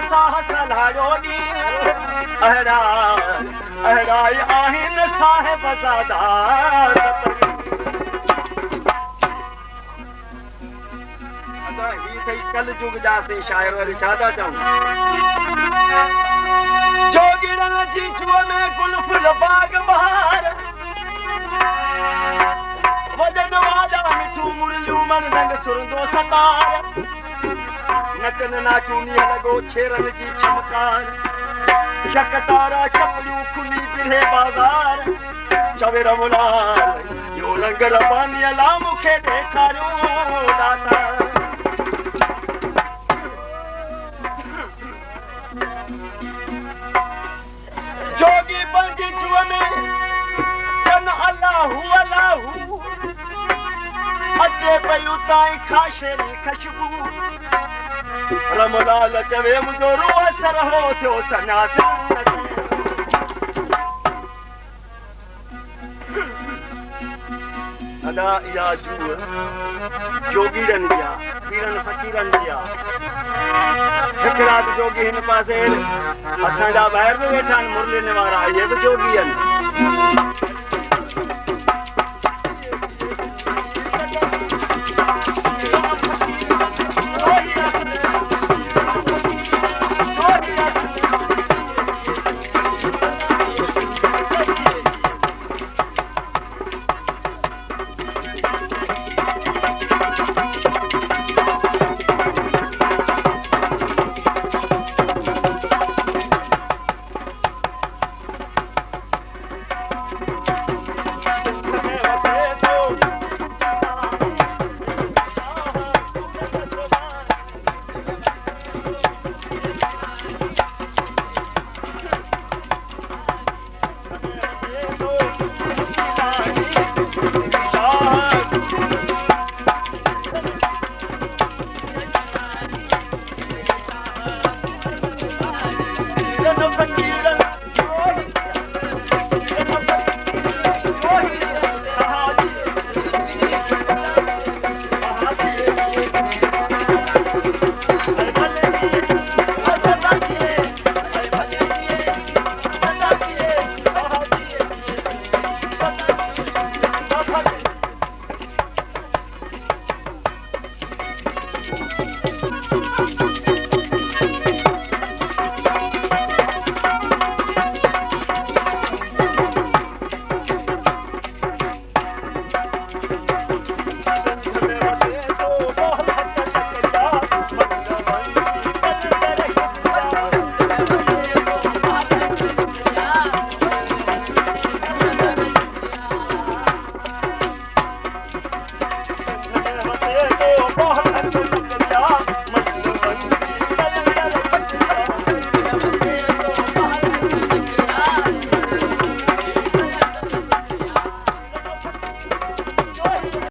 साहस लायो नी अहड़ा अहड़ा आहिन साहिब ज़ादा ही थई कल जुग जासे शायर वाले शादा चाहूं जोगिरा जी जुआ में गुल फुल बाग बहार वजन वाला मिठू मुरलियूं मन रंग सुरंदो सतार नचन नाचूनी लगो छेरन जी चमकार शकतारा चपलियूं खुली बिरहे बाज़ार चवे रमलाल यो रंग रबानी अला मूंखे ॾेखारियो दाता जोगी पंहिंजी जुअ में कन अलाहू अलाहू अचे पई उतां खाशेरी ख़ुशबू रमलाल चवे मुंहिंजो रूह सरहो थियो सन्यासी अदा इहा जुअ जोगीरनि जी आहे पीरनि फ़क़ीरनि जी आहे हिकु राति जोगी हिन पासे असांजा ॿाहिरि बि वेठा आहिनि मुरलियुनि वारा इहे बि जोगी आहिनि Oh,